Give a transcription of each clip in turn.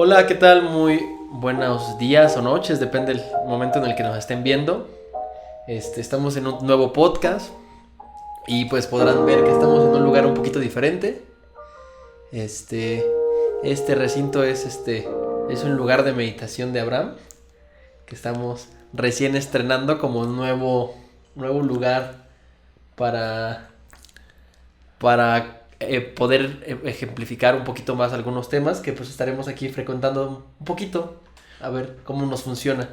Hola, ¿qué tal? Muy buenos días o noches, depende del momento en el que nos estén viendo. Estamos en un nuevo podcast y pues podrán ver que estamos en un lugar un poquito diferente. Este, este recinto es un lugar de meditación de Abraham que estamos recién estrenando como un nuevo lugar para poder ejemplificar un poquito más algunos temas que pues estaremos aquí frecuentando un poquito, a ver cómo nos funciona.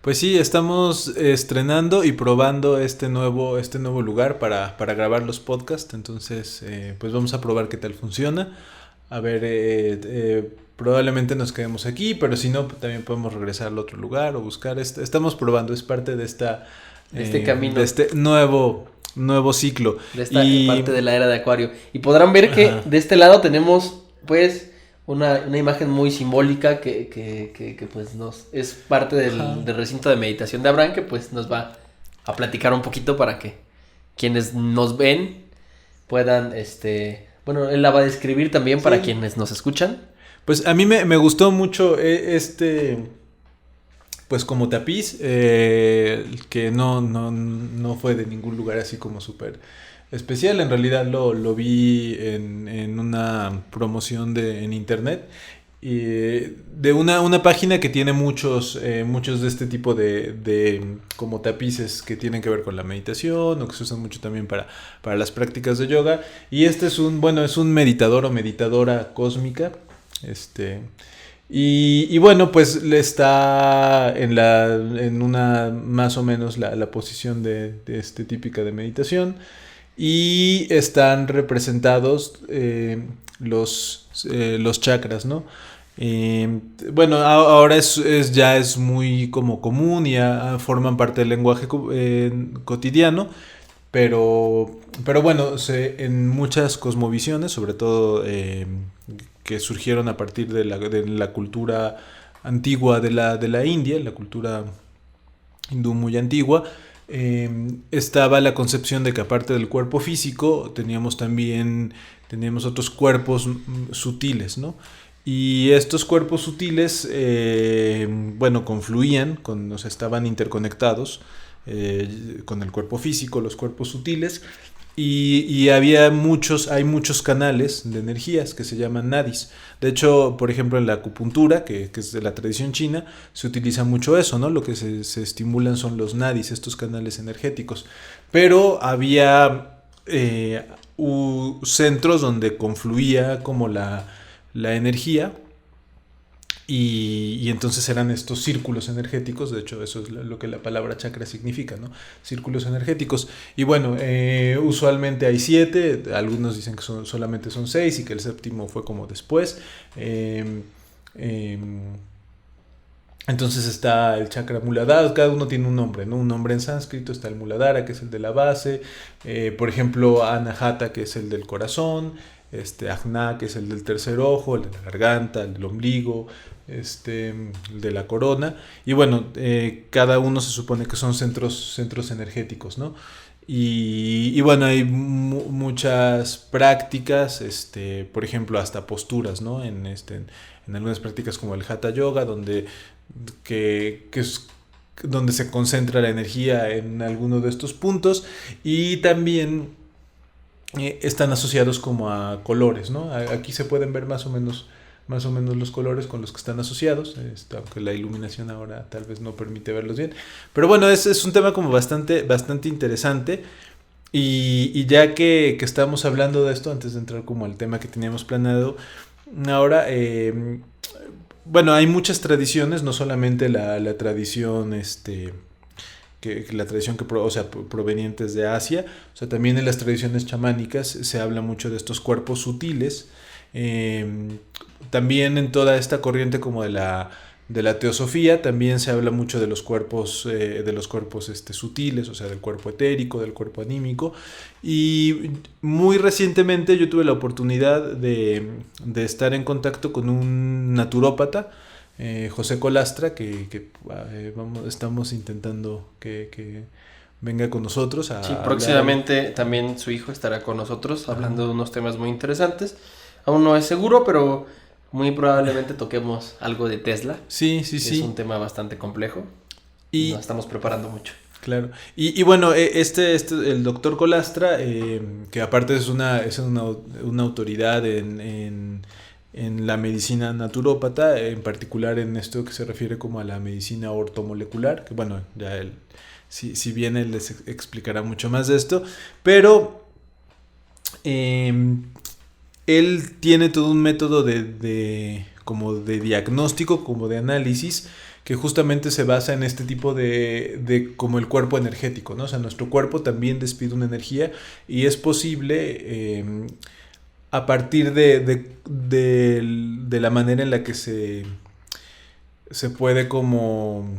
Pues sí, estamos estrenando y probando este nuevo lugar para grabar los podcasts. Entonces, pues vamos a probar qué tal funciona. A ver, probablemente nos quedemos aquí, pero si no, pues también podemos regresar al otro lugar o buscar. Estamos probando, es parte De este camino, de este nuevo ciclo. de esta Y, parte de la era de Acuario. Y podrán ver que ajá, de este lado tenemos pues una imagen muy simbólica que pues es parte ajá. del recinto de meditación de Abraham que pues nos va a platicar un poquito para que quienes nos ven puedan, bueno, él la va a describir también para Sí. quienes nos escuchan. Pues a mí me gustó mucho pues como tapiz, que no fue de ningún lugar así como súper especial. En realidad lo vi en una promoción en internet. Y de una página que tiene muchos de este tipo de como tapices que tienen que ver con la meditación o que se usan mucho también para las prácticas de yoga. Y este es un meditador o meditadora cósmica. Este, y bueno, pues le está en una más o menos la posición de típica de meditación. Y están representados los chakras, ¿no? Bueno, ahora ya es muy como común y forman parte del lenguaje cotidiano, pero bueno, en muchas cosmovisiones, sobre todo que surgieron a partir de la cultura antigua de la India, la cultura hindú muy antigua, estaba la concepción de que aparte del cuerpo físico teníamos otros cuerpos sutiles, ¿no? Y estos cuerpos sutiles, bueno, confluían, o sea, estaban interconectados con el cuerpo físico, los cuerpos sutiles, y hay muchos canales de energías que se llaman nadis. De hecho, por ejemplo, en la acupuntura, que es de la tradición china, se utiliza mucho eso, ¿no? Lo que se estimulan son los nadis, estos canales energéticos. Pero había centros donde confluía como la energía, y entonces eran estos círculos energéticos. De hecho, eso es lo que la palabra chakra significa, ¿no? Círculos energéticos. Y bueno, usualmente hay 7, algunos dicen que solamente son 6 y que el séptimo fue como después. Eh, eh, entonces está el chakra Muladhara, cada uno tiene un nombre, ¿no? Un nombre en sánscrito, está el Muladhara, que es el de la base, por ejemplo, Anahata, que es el del corazón, Ajna, que es el del tercer ojo, el de la garganta, el del ombligo, el de la corona. Y bueno, cada uno se supone que son centros energéticos, ¿no? Y bueno, hay muchas prácticas, por ejemplo, hasta posturas, ¿no? En algunas prácticas como el Hatha Yoga, que es donde se concentra la energía en alguno de estos puntos. Y también están asociados como a colores, ¿no? Aquí se pueden ver más o menos los colores con los que están asociados, aunque la iluminación ahora tal vez no permite verlos bien. Pero bueno, es un tema como bastante interesante. Y ya que estamos hablando de esto, antes de entrar como al tema que teníamos planeado, ahora, bueno, hay muchas tradiciones, no solamente la tradición, que la tradición o sea, provenientes de Asia. O sea, también en las tradiciones chamánicas se habla mucho de estos cuerpos sutiles. Eh, También en toda esta corriente como de la teosofía también se habla mucho de los cuerpos sutiles, o sea, del cuerpo etérico, del cuerpo anímico. Y muy recientemente yo tuve la oportunidad de estar en contacto con un naturópata, José Colastra, estamos intentando que venga con nosotros Sí, a hablar. próximamente también su hijo estará con nosotros Ajá. hablando de unos temas muy interesantes. Aún no es seguro, pero muy probablemente toquemos algo de Tesla. Sí. Es un tema bastante complejo y nos estamos preparando mucho. Claro. Y bueno, el doctor Colastra, que aparte es una autoridad en la medicina naturópata, en particular en esto que se refiere como a la medicina ortomolecular, que bueno, ya él, si bien él les explicará mucho más de esto, pero él tiene todo un método como de diagnóstico, como de análisis, que justamente se basa en este tipo de como el cuerpo energético, ¿no? O sea, nuestro cuerpo también despide una energía y es posible a partir de la manera en la que se puede como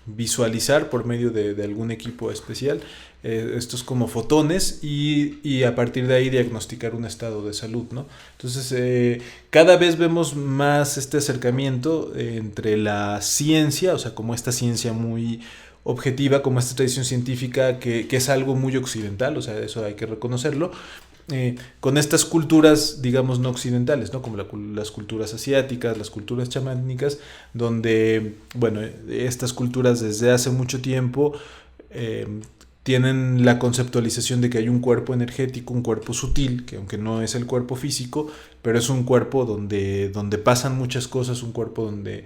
visualizar por medio de algún equipo especial estos como fotones y a partir de ahí diagnosticar un estado de salud, ¿no? Entonces cada vez vemos más este acercamiento entre la ciencia, o sea, como esta ciencia muy objetiva, como esta tradición científica que es algo muy occidental, o sea, eso hay que reconocerlo, con estas culturas, digamos, no occidentales, ¿no? Como las culturas asiáticas, las culturas chamánicas, donde, bueno, estas culturas desde hace mucho tiempo tienen la conceptualización de que hay un cuerpo energético, un cuerpo sutil, que aunque no es el cuerpo físico, pero es un cuerpo donde pasan muchas cosas, un cuerpo donde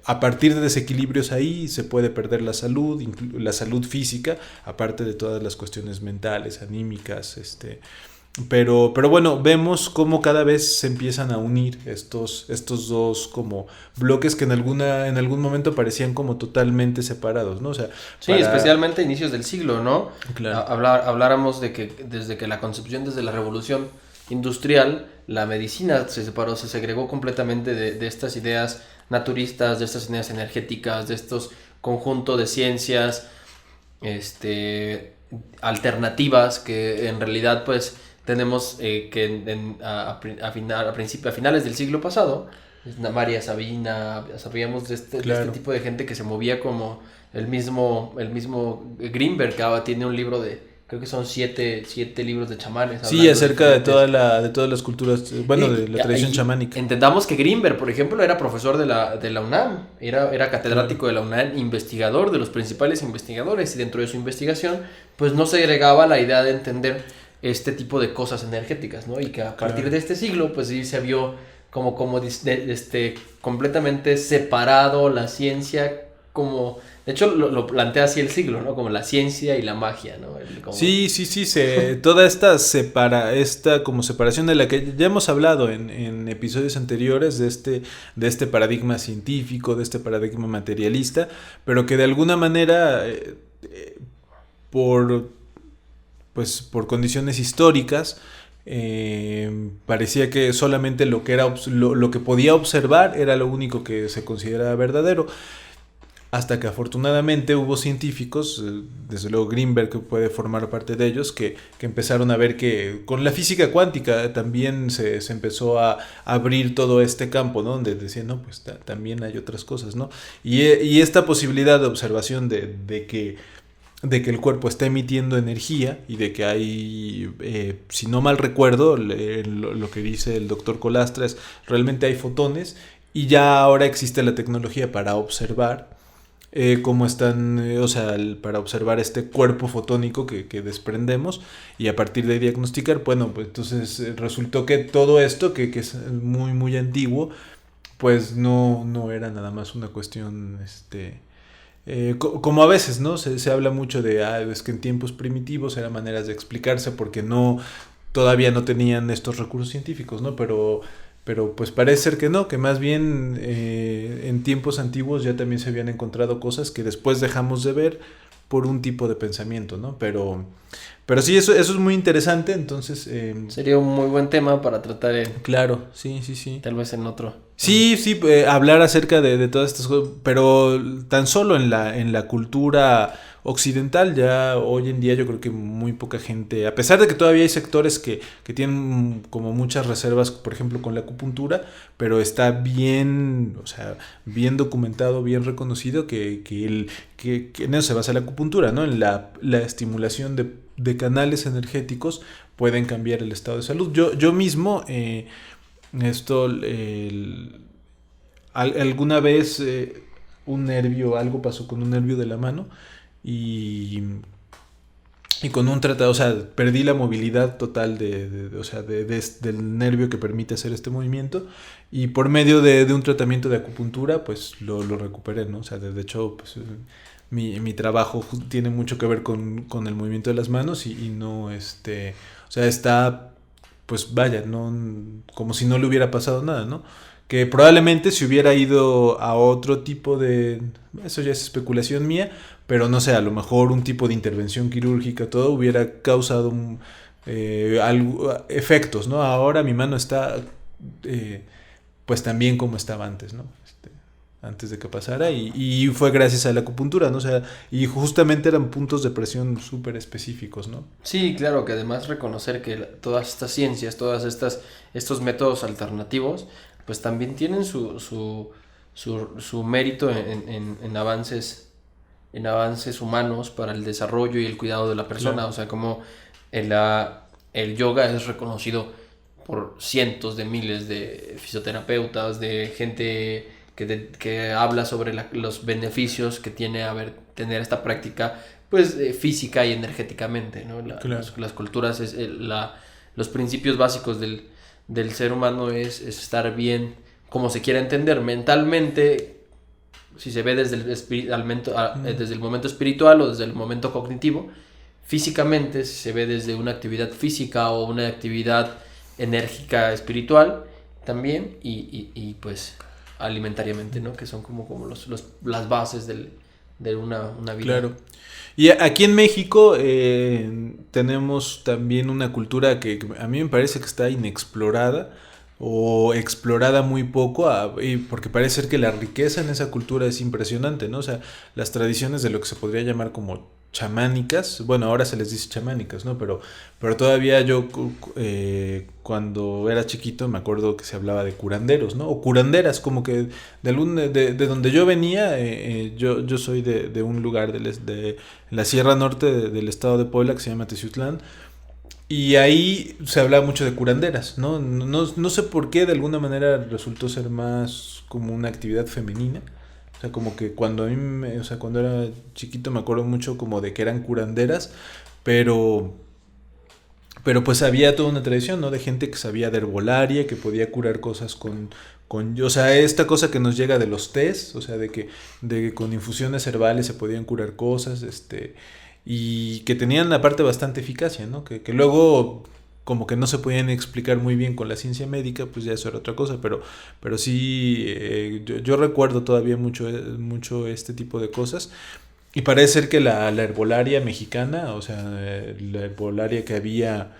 a partir de desequilibrios ahí se puede perder la salud física, aparte de todas las cuestiones mentales, anímicas, pero bueno, vemos cómo cada vez se empiezan a unir estos dos como bloques que en algún momento parecían como totalmente separados, ¿no? O sea, sí, especialmente a inicios del siglo, ¿no? Claro. Habláramos de que desde la concepción, desde la revolución industrial, la medicina se separó, se segregó completamente de estas ideas naturistas, de estas ideas energéticas, de estos conjuntos de ciencias alternativas que en realidad pues tenemos que a finales del siglo pasado, María Sabina, sabíamos de este tipo de gente que se movía como el mismo Greenberg, que ahora tiene un libro creo que son siete libros de chamanes. Sí, acerca de todas las culturas, bueno, de la tradición chamánica. Entendamos que Greenberg, por ejemplo, era profesor de la UNAM, era catedrático de la UNAM, investigador, de los principales investigadores, y dentro de su investigación, pues no segregaba la idea de entender este tipo de cosas energéticas, ¿no? Y que a partir de este siglo, pues sí se vio como completamente separado la ciencia, como de hecho lo plantea así el siglo, ¿no? Como la ciencia y la magia, ¿no? Sí, toda esta como separación de la que ya hemos hablado en episodios anteriores de este paradigma científico, de este paradigma materialista, pero que de alguna manera por condiciones históricas parecía que solamente lo que podía observar era lo único que se consideraba verdadero, hasta que afortunadamente hubo científicos, desde luego Greenberg que puede formar parte de ellos, que empezaron a ver que con la física cuántica también se empezó a abrir todo este campo, ¿no? Donde decían, no, pues también hay otras cosas, ¿no? Y esta posibilidad de observación de que el cuerpo está emitiendo energía y de que hay, si no mal recuerdo, lo que dice el doctor Colastra es realmente hay fotones y ya ahora existe la tecnología para observar cómo están, o sea, para observar este cuerpo fotónico que desprendemos y a partir de ahí diagnosticar. Bueno, pues entonces resultó que todo esto que es muy muy antiguo, pues no era nada más una cuestión como a veces, ¿no? Se habla mucho de es que en tiempos primitivos eran maneras de explicarse porque todavía no tenían estos recursos científicos, ¿no? Pero pues parece ser que no, que más bien en tiempos antiguos ya también se habían encontrado cosas que después dejamos de ver por un tipo de pensamiento, ¿no? Pero sí, eso es muy interesante, entonces... sería un muy buen tema para tratar claro, sí. Tal vez en otro. Sí, hablar acerca de todas estas cosas, pero tan solo en la cultura occidental ya hoy en día yo creo que muy poca gente, a pesar de que todavía hay sectores que tienen como muchas reservas, por ejemplo con la acupuntura, pero está bien, o sea, bien documentado, bien reconocido que en eso se basa la acupuntura, ¿no? En la estimulación de canales energéticos pueden cambiar el estado de salud. Yo mismo Esto, alguna vez un nervio, algo pasó con un nervio de la mano y con un tratado, o sea, perdí la movilidad total o sea, del nervio que permite hacer este movimiento y por medio de un tratamiento de acupuntura, pues lo recuperé, ¿no? O sea, de hecho, pues mi trabajo tiene mucho que ver con el movimiento de las manos y no, o sea, está, pues vaya, no, como si no le hubiera pasado nada, ¿no? Que probablemente si hubiera ido a otro tipo eso ya es especulación mía, pero no sé, a lo mejor un tipo de intervención quirúrgica, todo hubiera causado efectos, ¿no? Ahora mi mano está, pues también como estaba antes, ¿no? Antes de que pasara y fue gracias a la acupuntura, ¿no? O sea, y justamente eran puntos de presión súper específicos, ¿no? Sí, claro, que además reconocer que todas estas ciencias, estos métodos alternativos, pues también tienen su mérito en avances humanos para el desarrollo y el cuidado de la persona. Claro. O sea, como el yoga es reconocido por cientos de miles de fisioterapeutas, de gente que habla sobre los beneficios que tiene tener esta práctica pues física y energéticamente, ¿no? Claro. Las culturas, los principios básicos del ser humano es estar bien, como se quiera entender, mentalmente, si se ve desde desde el momento espiritual o desde el momento cognitivo, físicamente, si se ve desde una actividad física o una actividad enérgica espiritual también, y pues alimentariamente, ¿no? Que son como las bases de una vida. Claro. Y aquí en México tenemos también una cultura que a mí me parece que está inexplorada o explorada muy poco, porque parece ser que la riqueza en esa cultura es impresionante, ¿no? O sea, las tradiciones de lo que se podría llamar como chamánicas, bueno, ahora se les dice chamánicas, ¿no? Pero todavía yo cuando era chiquito me acuerdo que se hablaba de curanderos, ¿no? O curanderas, como que de donde yo venía, yo soy de un lugar de la Sierra Norte del estado de Puebla que se llama Teciutlán. Y ahí se hablaba mucho de curanderas, ¿no? No sé por qué, de alguna manera resultó ser más como una actividad femenina. O sea, como que cuando o sea, cuando era chiquito me acuerdo mucho como de que eran curanderas, pero pues había toda una tradición, ¿no? De gente que sabía de herbolaria, que podía curar cosas o sea, esta cosa que nos llega de los tés, o sea, de que con infusiones herbales se podían curar cosas, y que tenían aparte bastante eficacia, ¿no? Que luego como que no se podían explicar muy bien con la ciencia médica, pues ya eso era otra cosa, pero sí, yo recuerdo todavía mucho este tipo de cosas. Y parece ser que la herbolaria mexicana, o sea, la herbolaria que había,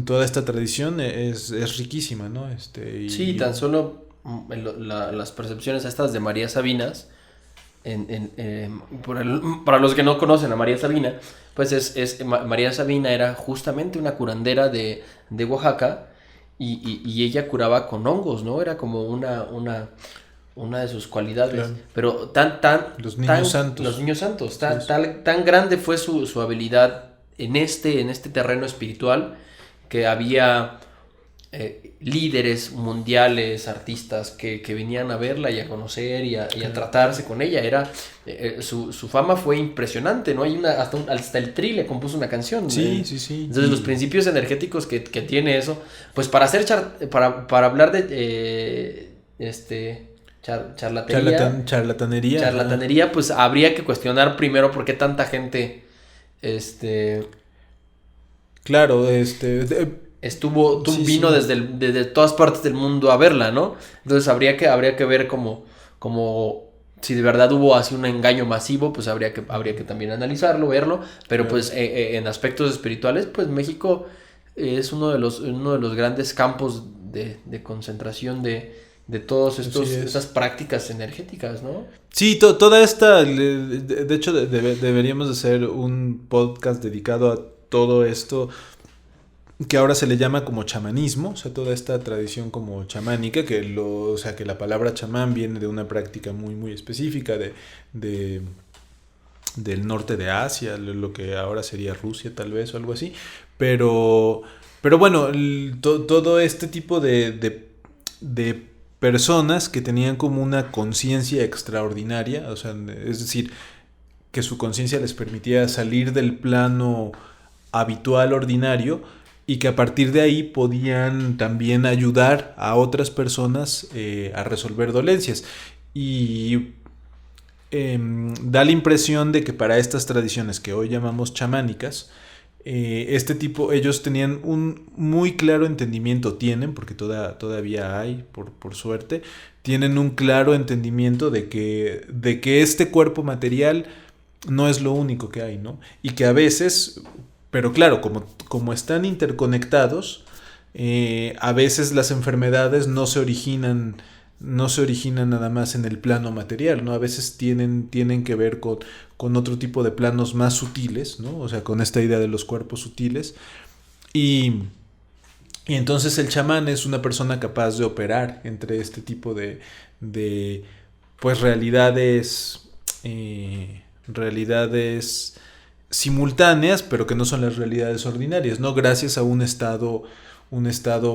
toda esta tradición es riquísima, ¿no? Sí, tan solo las percepciones estas de María Sabinas, para los que no conocen a María Sabina, pues María Sabina era justamente una curandera de Oaxaca y ella curaba con hongos, ¿no? Era como una de sus cualidades. Claro. Pero Los niños santos. Los niños santos. Tan grande fue su habilidad en este terreno espiritual que había líderes mundiales, artistas que venían a verla y a conocer y a tratarse con ella. Su fama fue impresionante, ¿no? Hasta el Tri le compuso una canción. Sí. Entonces los principios energéticos que tiene eso, pues para para hablar de charlatanería, pues habría que cuestionar primero por qué tanta gente claro, vino desde todas partes del mundo a verla, ¿no? Entonces habría que ver como si de verdad hubo así un engaño masivo, pues habría que también analizarlo, verlo, pero claro. Pues en aspectos espirituales, pues México es uno de los grandes campos de concentración de todas estas prácticas energéticas, ¿no? Sí, toda esta, de hecho deberíamos hacer un podcast dedicado a todo esto que ahora se le llama como chamanismo, o sea, toda esta tradición como chamánica, o sea, que la palabra chamán viene de una práctica muy, muy específica del norte de Asia, lo que ahora sería Rusia tal vez o algo así, pero Pero bueno, todo este tipo de personas que tenían como una conciencia extraordinaria, o sea, es decir, que su conciencia les permitía salir del plano habitual, ordinario, y que a partir de ahí podían también ayudar a otras personas a resolver dolencias. Y da la impresión de que para estas tradiciones que hoy llamamos chamánicas, ellos tenían un muy claro entendimiento, porque todavía hay, por suerte, tienen un claro entendimiento de que este cuerpo material no es lo único que hay, ¿no? Y que a veces, pero claro, como están interconectados, a veces las enfermedades no se originan nada más en el plano material, ¿no? A veces tienen que ver con otro tipo de planos más sutiles, ¿no? O sea, con esta idea de los cuerpos sutiles. Y entonces el chamán es una persona capaz de operar entre este tipo de pues realidades simultáneas, pero que no son las realidades ordinarias, ¿no? Gracias a un estado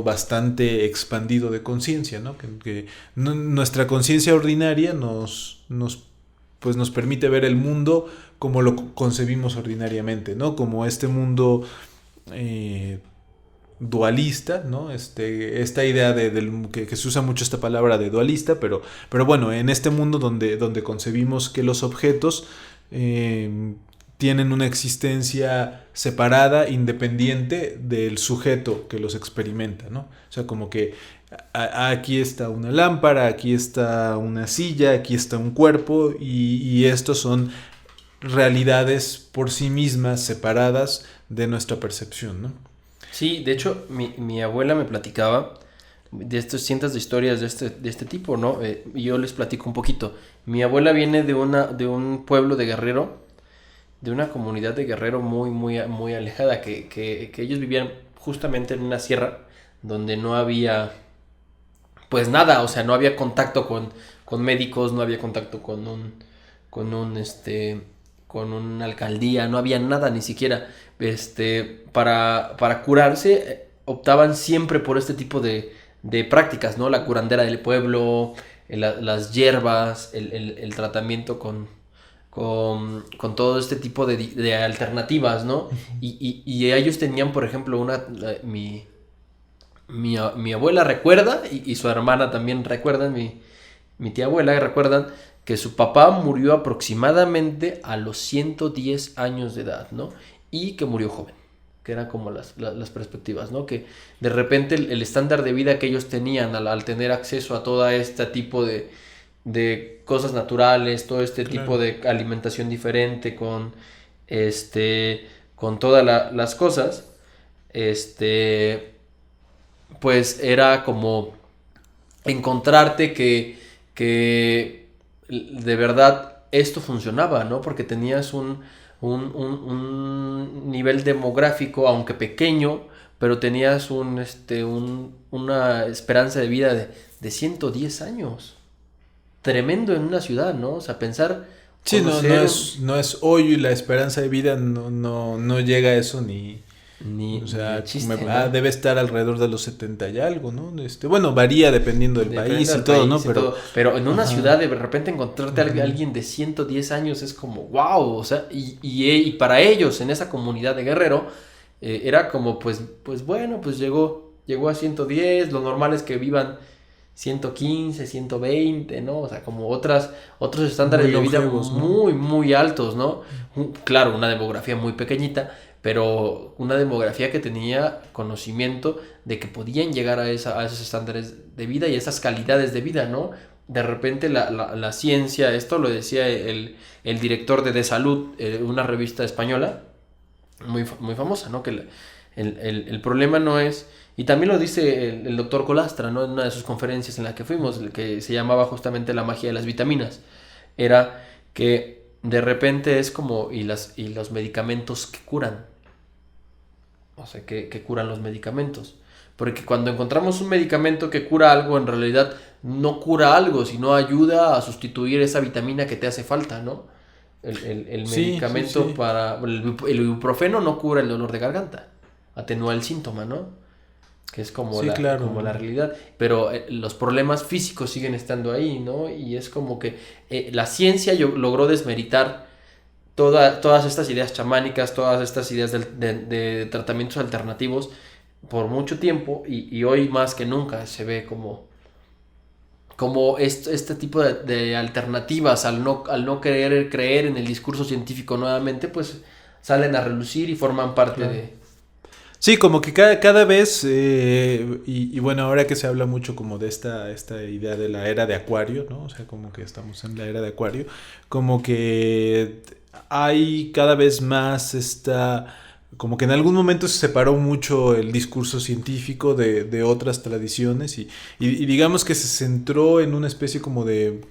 bastante expandido de conciencia, ¿no? Que nuestra conciencia ordinaria pues nos permite ver el mundo como lo concebimos ordinariamente, ¿no? Como este mundo dualista, ¿no? Esta idea que se usa mucho esta palabra de dualista, pero bueno, en este mundo donde concebimos que los objetos tienen una existencia separada, independiente del sujeto que los experimenta, ¿no? O sea, como que aquí está una lámpara, aquí está una silla, aquí está un cuerpo, y estos son realidades por sí mismas, separadas de nuestra percepción, ¿no? Sí, de hecho, mi abuela me platicaba de estos cientos de historias de este tipo, ¿no? Y yo les platico un poquito. Mi abuela viene de un pueblo de Guerrero, de una comunidad de Guerrero muy, muy, muy alejada, que ellos vivían justamente en una sierra donde no había, pues nada, o sea, no había contacto con médicos, no había contacto con una alcaldía, no había nada ni siquiera, para curarse, optaban siempre por este tipo de prácticas, ¿no? La curandera del pueblo, las hierbas, el tratamiento con todo este tipo de alternativas, ¿no? Y ellos tenían, por ejemplo, mi abuela recuerda, y su hermana también recuerda, mi tía abuela recuerdan que su papá murió aproximadamente a los 110 años de edad, ¿no? Y que murió joven, que eran como las perspectivas, ¿no? Que de repente el estándar de vida que ellos tenían al tener acceso a todo este tipo de cosas naturales, todo este tipo de alimentación diferente, con todas las cosas, pues era como encontrarte que de verdad esto funcionaba, ¿no? Porque tenías un nivel demográfico, aunque pequeño, pero tenías una esperanza de vida de 110 años. Tremendo en una ciudad, ¿no? O sea, pensar... Sí, no es hoy la esperanza de vida, no llega a eso ni o sea, ni chiste, ¿no? Debe estar alrededor de los 70 y algo, ¿no? Bueno, varía dependiendo del país y todo, ¿no? Pero en una ciudad de repente encontrarte a alguien de 110 años es como wow, o sea, y para ellos en esa comunidad de Guerrero era como pues bueno, pues llegó a 110, lo normal es que vivan 115, 120, ¿no? O sea, como otros estándares muy de vida longevos, ¿no? muy, muy altos, ¿no? Claro, una demografía muy pequeñita, pero una demografía que tenía conocimiento de que podían llegar a esos estándares de vida y esas calidades de vida, ¿no? De repente la ciencia, esto lo decía el director de Salud, una revista española muy, muy famosa, ¿no? Que el problema no es... Y también lo dice el doctor Colastra, ¿no? En una de sus conferencias en la que fuimos, que se llamaba justamente La magia de las vitaminas. Era que de repente es como... Y los medicamentos que curan. O sea, que curan los medicamentos. Porque cuando encontramos un medicamento que cura algo, en realidad no cura algo, sino ayuda a sustituir esa vitamina que te hace falta, ¿no? El medicamento sí. para... El ibuprofeno no cura el dolor de garganta. atenúa el síntoma, ¿no? Que es como, Sí, claro. como la realidad. Pero los problemas físicos siguen estando ahí, ¿no? Y es como que la ciencia logró desmeritar todas estas ideas chamánicas, todas estas ideas de tratamientos alternativos por mucho tiempo, y hoy más que nunca se ve como este tipo de alternativas al no querer creer en el discurso científico nuevamente, pues salen a relucir y forman parte Claro. de... Sí, como que cada vez, y bueno, ahora que se habla mucho como de esta idea de la era de Acuario, ¿no? O sea, como que estamos en la era de Acuario, como que hay cada vez más como que en algún momento se separó mucho el discurso científico de otras tradiciones y digamos que se centró en una especie como de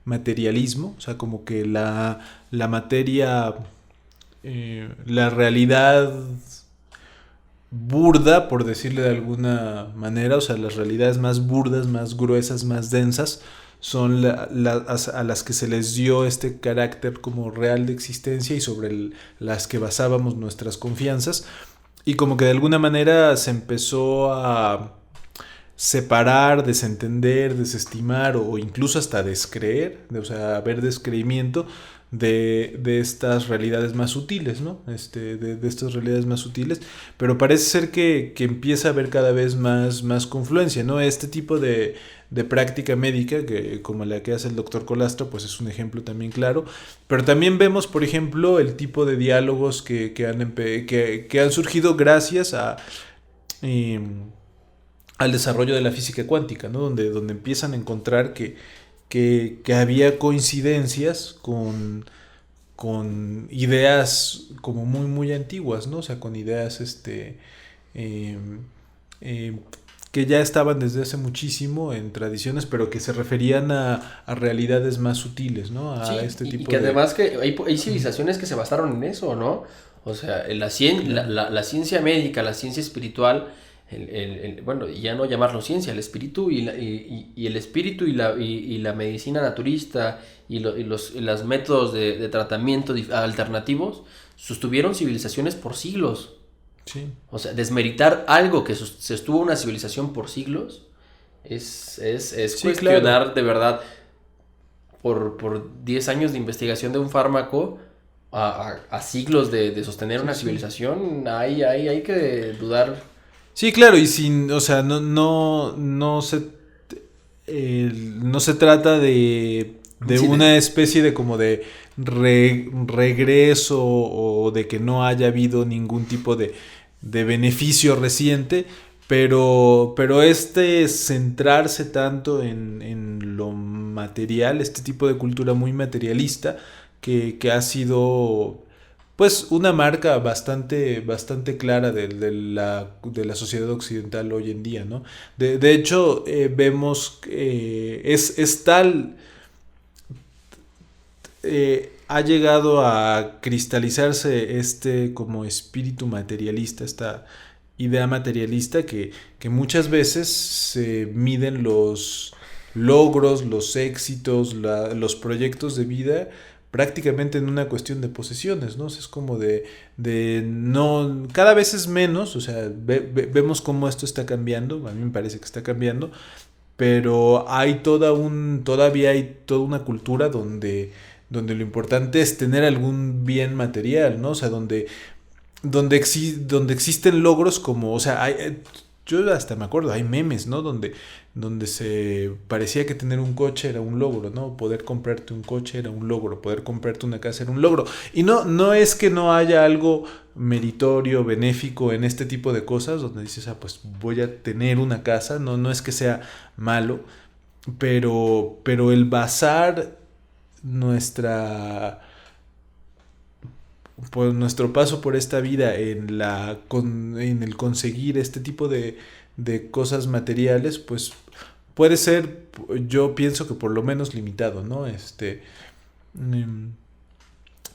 materialismo, o sea, como que la materia, la realidad burda, por decirle de alguna manera, o sea, las realidades más burdas, más gruesas, más densas, son a las que se les dio este carácter como real de existencia y sobre las que basábamos nuestras confianzas. Y como que de alguna manera se empezó a separar, desentender, desestimar o incluso hasta descreer, o sea, haber descreimiento de estas realidades más sutiles, ¿no? De estas realidades más sutiles, pero parece ser que empieza a haber cada vez más confluencia, ¿no? Este tipo de práctica médica, que como la que hace el doctor Colastro, pues es un ejemplo también claro, pero también vemos, por ejemplo, el tipo de diálogos que han surgido gracias al desarrollo de la física cuántica, ¿no? Donde empiezan a encontrar que había coincidencias con ideas como muy antiguas, ¿no? O sea, con ideas eh, eh, que ya estaban desde hace muchísimo en tradiciones, pero que se referían a realidades más sutiles, ¿no? A Sí, este tipo y que de... además que hay civilizaciones que se basaron en eso, ¿no? O sea, la ciencia médica, la ciencia espiritual, bueno, y ya no llamarlo ciencia, el espíritu y el espíritu y la medicina naturista y los métodos de tratamiento alternativos sostuvieron civilizaciones por siglos. Sí. O sea, desmeritar algo que sostuvo una civilización por siglos es Sí, claro. cuestionar de verdad por 10 años de investigación de un fármaco a siglos de sostener una Sí, sí. civilización. Hay que dudar. Sí, claro, y sin, o sea, no se trata de Sí, una especie de como de regreso o de que no haya habido ningún tipo de beneficio reciente, pero este centrarse tanto en lo material, este tipo de cultura muy materialista que ha sido pues una marca bastante clara de la sociedad occidental hoy en día, ¿no? De hecho, vemos que es tal, ha llegado a cristalizarse este como espíritu materialista, esta idea materialista que muchas veces se miden los logros, los éxitos, los proyectos de vida prácticamente en una cuestión de posesiones, ¿no? O sea, es como de no, cada vez es menos, o sea, vemos cómo esto está cambiando, a mí me parece que está cambiando, pero todavía hay toda una cultura donde lo importante es tener algún bien material, ¿no? O sea, donde existen logros como, o sea, yo hasta me acuerdo, hay memes, ¿no? Donde se parecía que tener un coche era un logro, ¿no? Poder comprarte un coche era un logro, poder comprarte una casa era un logro. Y no es que no haya algo meritorio, benéfico en este tipo de cosas, donde dices, pues voy a tener una casa, no es que sea malo, pero el basar nuestra pues nuestro paso por esta vida en el conseguir este tipo de cosas materiales, pues puede ser, yo pienso que por lo menos limitado, ¿no?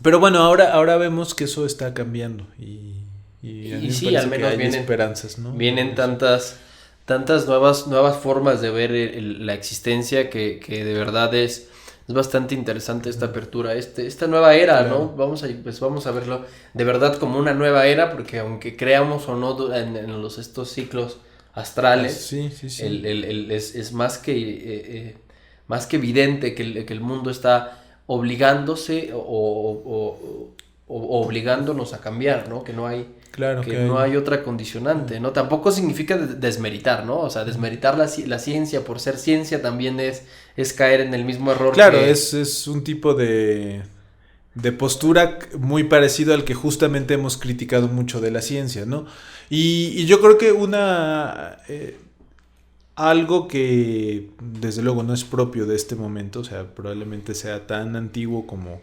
Pero bueno, ahora vemos que eso está cambiando y a mí Y me sí, al parece que menos hay esperanzas, ¿no? vienen tantas nuevas formas de ver la existencia que de verdad es es bastante interesante esta apertura, esta nueva era, Claro. ¿no? Vamos a verlo de verdad como una nueva era, porque aunque creamos o no estos ciclos astrales, Sí, sí, sí. es más que evidente que el mundo está obligándose o obligándonos a cambiar, ¿no? Claro Que que no hay. hay otra condicionante, ¿no? Tampoco significa desmeritar, ¿no? O sea, desmeritar la ciencia por ser ciencia también es caer en el mismo error Claro, que... es un tipo de postura muy parecido al que justamente hemos criticado mucho de la ciencia, ¿no? Y yo creo que algo que desde luego no es propio de este momento, o sea, probablemente sea tan antiguo como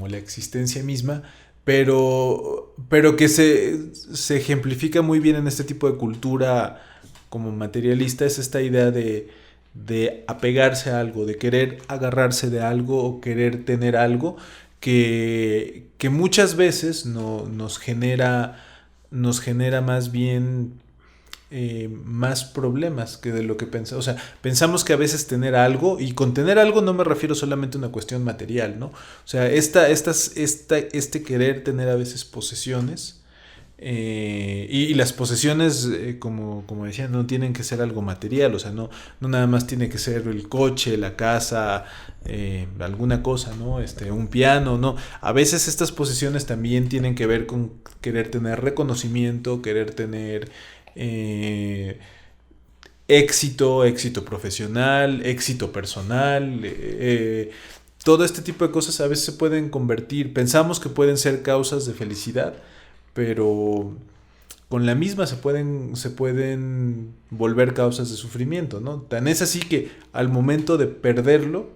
la existencia misma, pero que se ejemplifica muy bien en este tipo de cultura como materialista, es esta idea de apegarse a algo, de querer agarrarse de algo o querer tener algo que muchas veces nos genera más bien más problemas que de lo que pensamos. O sea, pensamos que a veces tener algo, y con tener algo no me refiero solamente a una cuestión material, ¿no? O sea, este querer tener a veces posesiones, y las posesiones, como decía, no tienen que ser algo material, o sea, no nada más tiene que ser el coche, la casa, alguna cosa, ¿no? Un piano, ¿no? A veces estas posesiones también tienen que ver con querer tener reconocimiento, querer tener éxito profesional, éxito personal, todo este tipo de cosas a veces se pueden convertir, pensamos que pueden ser causas de felicidad, pero con la misma se pueden volver causas de sufrimiento, ¿no? Tan es así que al momento de perderlo,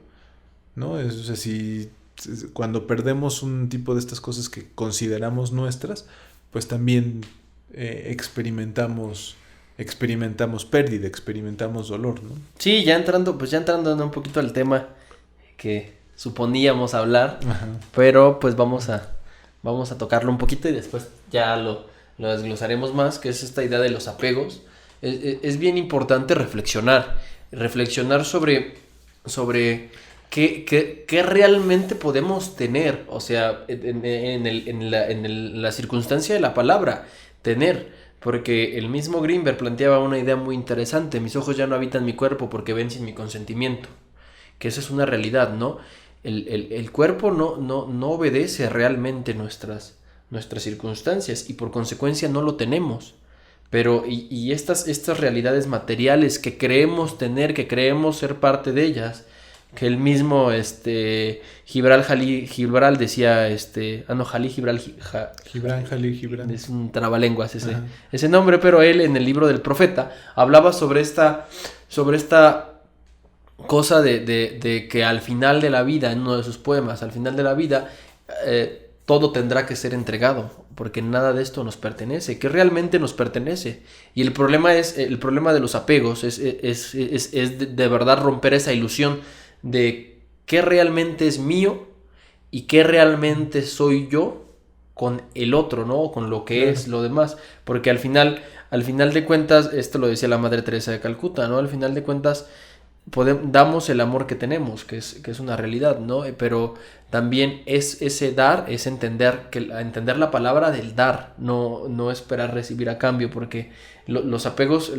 ¿no? O sea, cuando perdemos un tipo de estas cosas que consideramos nuestras, pues también experimentamos pérdida, experimentamos dolor, ¿no? Sí, ya entrando un poquito al tema que suponíamos hablar, Ajá. pero pues vamos a tocarlo un poquito y después ya lo desglosaremos más, que es esta idea de los apegos. Es bien importante reflexionar sobre qué realmente podemos tener, o sea, en la circunstancia de la palabra, tener. Porque el mismo Greenberg planteaba una idea muy interesante: mis ojos ya no habitan mi cuerpo porque ven sin mi consentimiento. Que esa es una realidad, ¿no? El cuerpo no obedece realmente nuestras circunstancias y por consecuencia no lo tenemos. Pero, y estas realidades materiales que creemos tener, que creemos ser parte de ellas, que el mismo Gibral decía, no, Jalí Gibral, Gibran, Jalil Gibran. es un trabalenguas Ajá. ese nombre, pero él en el libro del profeta hablaba sobre esta cosa de que al final de la vida, en uno de sus poemas, al final de la vida, todo tendrá que ser entregado, porque nada de esto nos pertenece, que realmente nos pertenece. Y el problema de los apegos, es de verdad romper esa ilusión de qué realmente es mío y qué realmente soy yo con el otro, ¿no? Con lo que Claro. es lo demás. Porque al final de cuentas, esto lo decía la Madre Teresa de Calcuta, ¿no? Al final de cuentas, damos el amor que tenemos, que es una realidad, ¿no? Pero también es ese dar, es entender la palabra del dar, no esperar recibir a cambio, porque los apegos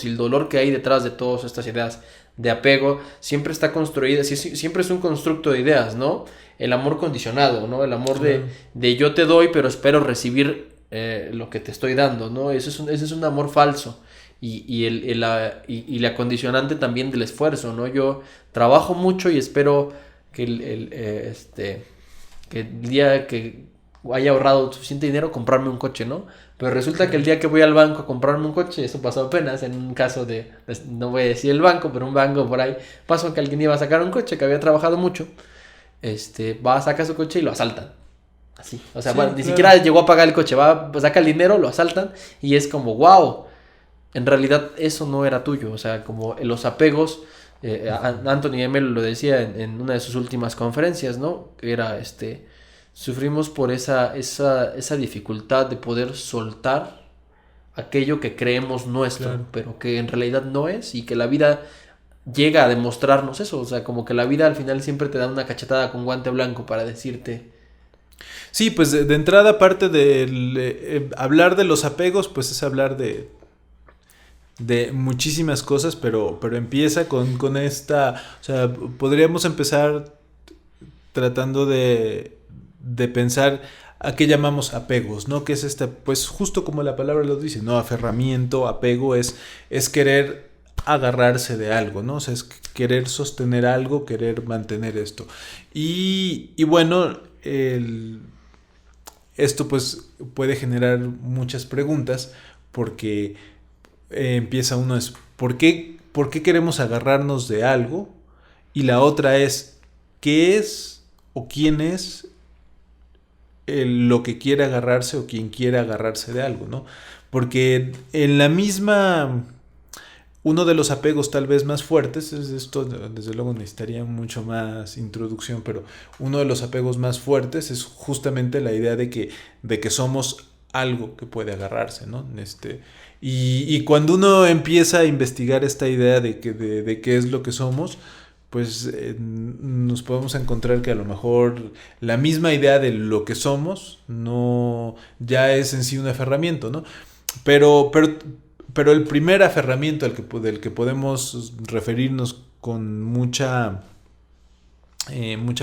y el dolor que hay detrás de todas estas ideas de apego siempre está construida, siempre es un constructo de ideas, ¿no? El amor condicionado, ¿no? El amor Claro. de yo te doy, pero espero recibir lo que te estoy dando, ¿no? Ese es un amor falso. Y la condicionante también del esfuerzo, ¿no? Yo trabajo mucho y espero que que el día que haya ahorrado suficiente dinero comprarme un coche, ¿no? Pero resulta que el día que voy al banco a comprarme un coche, eso pasó apenas en un caso no voy a decir el banco, pero un banco por ahí, pasó que alguien iba a sacar un coche que había trabajado mucho, va a sacar su coche y lo asaltan. Así, o sea, Sí, bueno, ni claro. siquiera llegó a pagar el coche, saca el dinero, lo asaltan y es como, wow, en realidad eso no era tuyo, o sea, como los apegos, Anthony Emel lo decía en una de sus últimas conferencias, ¿no? Que era, sufrimos por esa dificultad de poder soltar aquello que creemos nuestro, Claro. pero que en realidad no es, y que la vida llega a demostrarnos eso. O sea, como que la vida al final siempre te da una cachetada con guante blanco para decirte... Sí, pues de entrada, parte de hablar de los apegos, pues es hablar de muchísimas cosas, pero empieza con esta, o sea, podríamos empezar tratando de pensar a qué llamamos apegos, ¿no? ¿Qué es esta? Pues justo como la palabra lo dice, ¿no? Aferramiento, apego es querer agarrarse de algo, ¿no? O sea, es querer sostener algo, querer mantener esto. Y bueno, esto pues puede generar muchas preguntas porque empieza uno es ¿por qué queremos agarrarnos de algo? Y la otra es ¿qué es o quién es lo que quiere agarrarse o quien quiere agarrarse de algo, ¿no? Porque en la misma... Uno de los apegos tal vez más fuertes, esto desde luego necesitaría mucho más introducción, pero uno de los apegos más fuertes es justamente la idea de que somos algo que puede agarrarse, ¿no? Y cuando uno empieza a investigar esta idea de qué es lo que somos, pues nos podemos encontrar que a lo mejor la misma idea de lo que somos no ya es en sí un aferramiento, ¿no? Pero el primer aferramiento del que podemos referirnos con mucha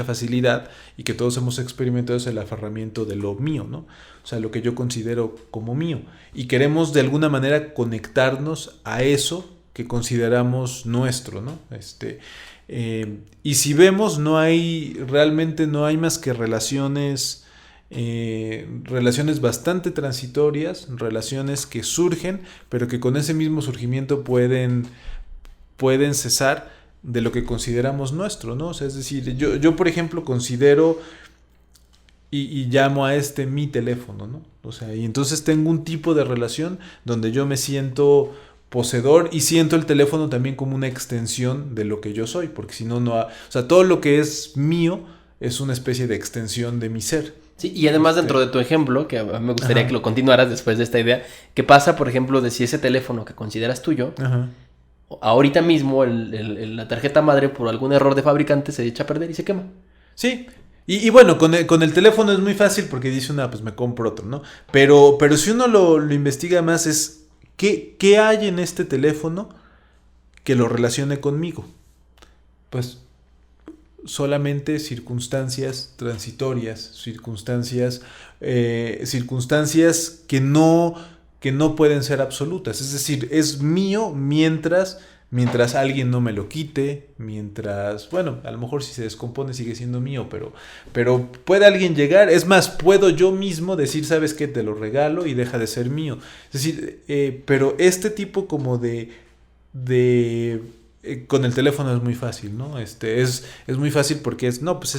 facilidad y que todos hemos experimentado es el aferramiento de lo mío, ¿no? O sea, lo que yo considero como mío. Y queremos de alguna manera conectarnos a eso que consideramos nuestro, ¿no? Y si vemos, realmente no hay más que relaciones bastante transitorias, relaciones que surgen, pero que con ese mismo surgimiento pueden cesar de lo que consideramos nuestro, ¿no? O sea, es decir, yo por ejemplo considero y llamo a mi teléfono, ¿no? O sea, y entonces tengo un tipo de relación donde yo me siento poseedor y siento el teléfono también como una extensión de lo que yo soy, porque si no, o sea, todo lo que es mío es una especie de extensión de mi ser. Sí, y además dentro de tu ejemplo, que a mí me gustaría que lo continuaras después de esta idea, ¿qué pasa, por ejemplo, de si ese teléfono que consideras tuyo, ahorita mismo la tarjeta madre por algún error de fabricante se echa a perder y se quema? Sí, y bueno, con el teléfono es muy fácil porque dice pues me compro otro, ¿no? Pero si uno lo investiga más es, ¿qué hay en este teléfono que lo relacione conmigo? Pues solamente circunstancias transitorias, circunstancias que no pueden ser absolutas. Es decir, es mío mientras alguien no me lo quite, bueno, a lo mejor si se descompone sigue siendo mío, pero puede alguien llegar, es más, puedo yo mismo decir, ¿sabes qué? Te lo regalo y deja de ser mío. Es decir, pero este tipo como con el teléfono es muy fácil, ¿no? Es muy fácil porque pues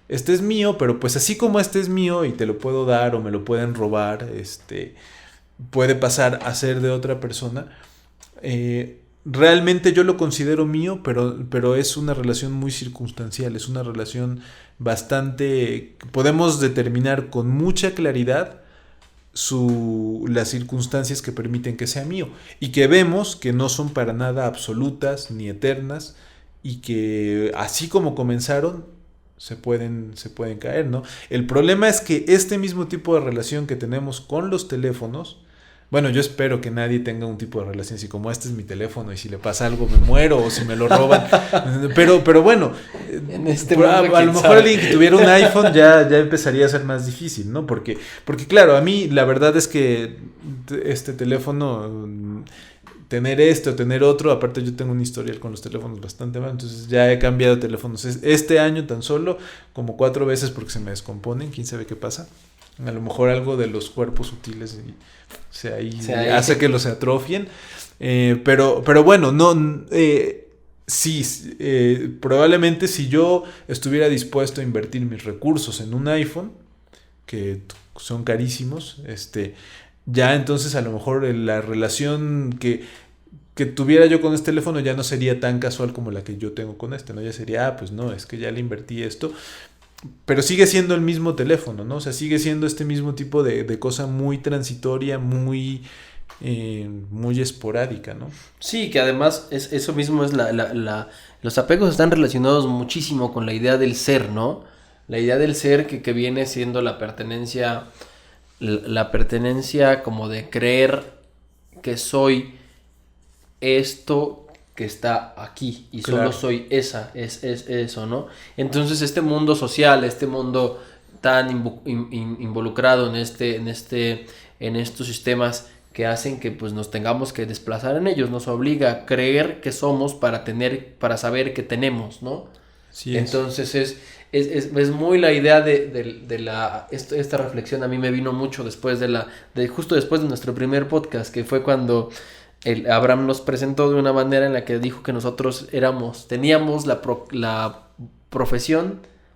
este es mío, pero pues así como este es mío y te lo puedo dar o me lo pueden robar, puede pasar a ser de otra persona. Realmente yo lo considero mío, pero es una relación muy circunstancial, es una relación bastante... Podemos determinar con mucha claridad las circunstancias que permiten que sea mío y que vemos que no son para nada absolutas ni eternas y que así como comenzaron se pueden caer, ¿no? El problema es que este mismo tipo de relación que tenemos con los teléfonos, bueno, yo espero que nadie tenga un tipo de relación así como este es mi teléfono y si le pasa algo me muero o si me lo roban. Pero bueno, a lo mejor alguien que tuviera un iPhone ya empezaría a ser más difícil, ¿no? Porque claro, a mí la verdad es que este teléfono, tener o tener otro, aparte yo tengo un historial con los teléfonos bastante mal, entonces ya he cambiado de teléfonos este año tan solo como 4 veces porque se me descomponen, quién sabe qué pasa. A lo mejor algo de los cuerpos sutiles hace que los se atrofien. Pero bueno, no. Sí, probablemente si yo estuviera dispuesto a invertir mis recursos en un iPhone, que son carísimos, ya entonces a lo mejor la relación que tuviera yo con este teléfono ya no sería tan casual como la que yo tengo con ¿no? Ya sería, pues no, es que ya le invertí esto. Pero sigue siendo el mismo teléfono, ¿no? O sea, sigue siendo este mismo tipo de cosa muy transitoria, muy muy esporádica, ¿no? Sí, que además eso mismo es los apegos están relacionados muchísimo con la idea del ser, ¿no? La idea del ser que viene siendo la pertenencia como de creer que soy esto que está aquí y Claro. solo soy es eso, ¿no? Entonces este mundo social, este mundo tan involucrado en estos sistemas que hacen que pues nos tengamos que desplazar en ellos, nos obliga a creer que somos para saber que tenemos, ¿no? Sí es. Entonces es muy la idea esta reflexión a mí me vino mucho después justo después de nuestro primer podcast, que fue cuando Abraham nos presentó de una manera en la que dijo que nosotros teníamos la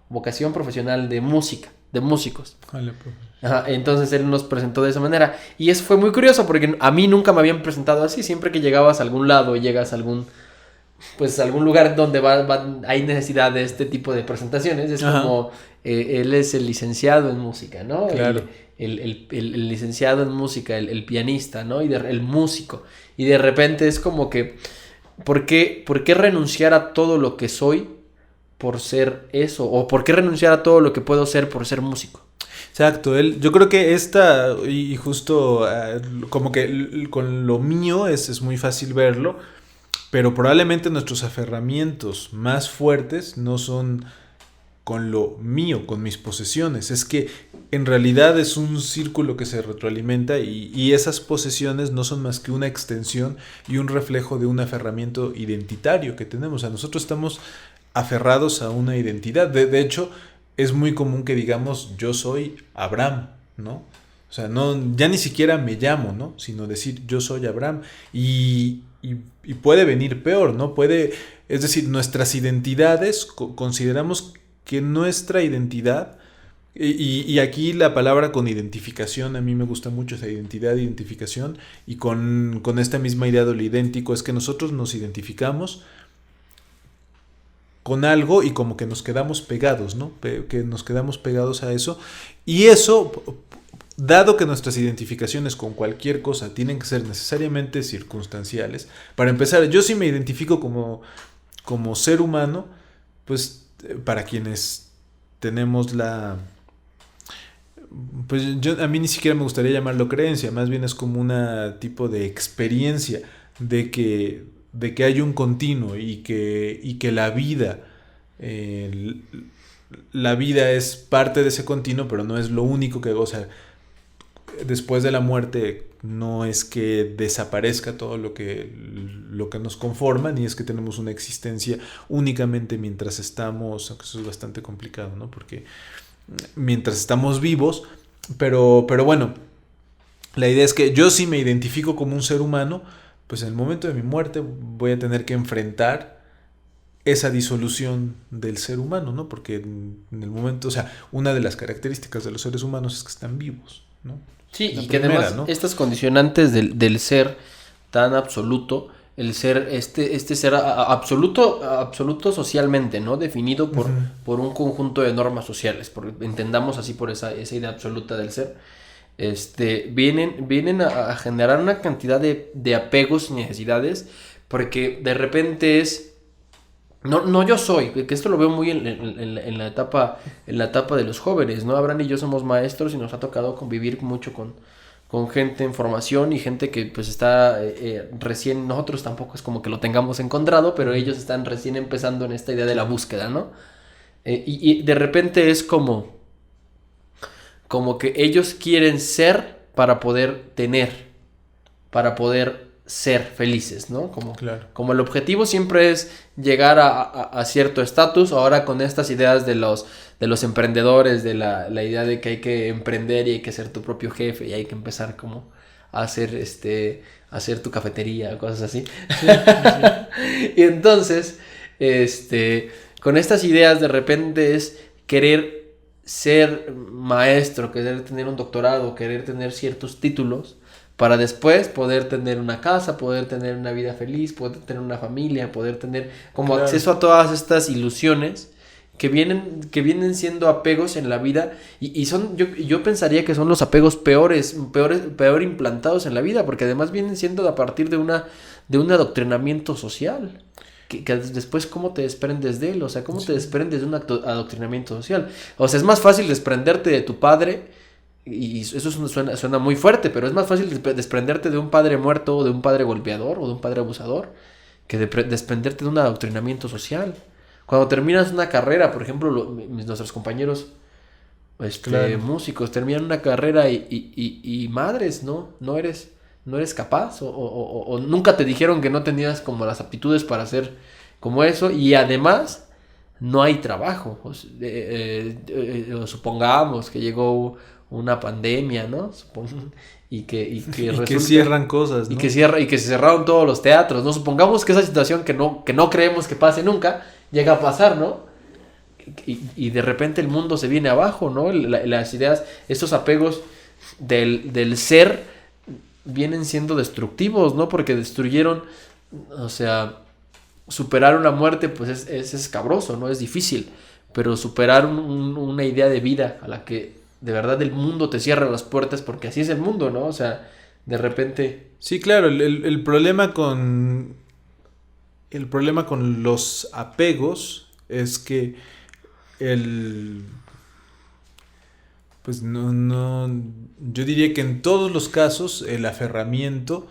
vocación profesional de música, de músicos. Ojalá, pues. Ajá, entonces él nos presentó de esa manera y fue muy curioso porque a mí nunca me habían presentado así. Siempre que llegabas a algún lado y llegas a algún lugar donde hay necesidad de este tipo de presentaciones, es Ajá. como él es el licenciado en música, ¿no? Claro. El licenciado en música, el pianista, ¿no? El músico. Y de repente es como que, ¿por qué renunciar a todo lo que soy por ser eso? ¿O por qué renunciar a todo lo que puedo ser por ser músico? Exacto, yo creo que y justo como que con lo mío es muy fácil verlo, pero probablemente nuestros aferramientos más fuertes no son con lo mío, con mis posesiones. Es que en realidad es un círculo que se retroalimenta y esas posesiones no son más que una extensión y un reflejo de un aferramiento identitario que tenemos. O sea, nosotros estamos aferrados a una identidad. De hecho, es muy común que digamos yo soy Abraham, ¿no? O sea, no, ya ni siquiera me llamo, ¿no? Sino decir yo soy Abraham. Y puede venir peor, ¿no? Es decir, nuestras identidades, consideramos que nuestra identidad, y aquí la palabra con identificación, a mí me gusta mucho esa identidad, identificación, y con esta misma idea de lo idéntico, es que nosotros nos identificamos con algo y como que nos quedamos pegados, ¿no? Que nos quedamos pegados a eso. Y eso, dado que nuestras identificaciones con cualquier cosa tienen que ser necesariamente circunstanciales, para empezar, yo sí me identifico como ser humano, pues para quienes tenemos pues a mí ni siquiera me gustaría llamarlo creencia, más bien es como una tipo de experiencia de que hay un continuo y que la vida es parte de ese continuo, pero no es lo único que goza. Después de la muerte no es que desaparezca todo lo que nos conforma, ni es que tenemos una existencia únicamente mientras estamos, aunque eso es bastante complicado, ¿no? Porque mientras estamos vivos, pero bueno, la idea es que yo sí me identifico como un ser humano, pues en el momento de mi muerte voy a tener que enfrentar esa disolución del ser humano, ¿no? Porque en el momento, o sea, una de las características de los seres humanos es que están vivos, ¿no? Sí, La y que primera, además ¿no? estas condicionantes del ser tan absoluto, el ser, este ser absoluto socialmente, ¿no? Definido Uh-huh. por un conjunto de normas sociales, entendamos así por esa idea absoluta del ser, vienen a generar una cantidad de apegos y necesidades, porque de repente no yo soy, que esto lo veo muy en la etapa de los jóvenes, ¿no? Abraham y yo somos maestros y nos ha tocado convivir mucho con gente en formación y gente que pues está recién, nosotros tampoco es como que lo tengamos encontrado, pero ellos están recién empezando en esta idea de la búsqueda, ¿no? Y de repente es como que ellos quieren ser para poder tener, para poder ser felices, ¿no? Claro. Como el objetivo siempre es llegar a cierto estatus, ahora con estas ideas de los emprendedores, de la idea de que hay que emprender y hay que ser tu propio jefe y hay que empezar como a hacer tu cafetería, cosas así. Sí, sí. Y entonces, con estas ideas de repente es querer ser maestro, querer tener un doctorado, querer tener ciertos títulos para después poder tener una casa, poder tener una vida feliz, poder tener una familia, poder tener como Claro. acceso a todas estas ilusiones que vienen siendo apegos en la vida y son, yo pensaría que son los apegos peor implantados en la vida, porque además vienen siendo a partir de un adoctrinamiento social. Que después, ¿cómo te desprendes de él? O sea, ¿cómo te desprendes de un adoctrinamiento social? O sea, es más fácil desprenderte de tu padre, y eso suena muy fuerte, pero es más fácil desprenderte de un padre muerto, o de un padre golpeador, o de un padre abusador, que desprenderte de un adoctrinamiento social. Cuando terminas una carrera, por ejemplo, nuestros compañeros Claro. músicos terminan una carrera y madres, ¿no? No eres capaz o nunca te dijeron que no tenías como las aptitudes para hacer como eso y además no hay trabajo. Supongamos que llegó una pandemia, ¿no? Y que Y que resulta cierran cosas, y ¿no? y que se cerraron todos los teatros, ¿no? Supongamos que esa situación que no creemos que pase nunca llega a pasar, ¿no? Y de repente el mundo se viene abajo, ¿no? Las ideas, estos apegos del ser vienen siendo destructivos, ¿no? Porque destruyeron, o sea, superar una muerte pues es escabroso, ¿no? Es difícil, pero superar una idea de vida a la que de verdad el mundo te cierra las puertas porque así es el mundo, ¿no? O sea, de repente... Sí, claro, el problema el problema con los apegos es que el pues no, yo diría que en todos los casos el aferramiento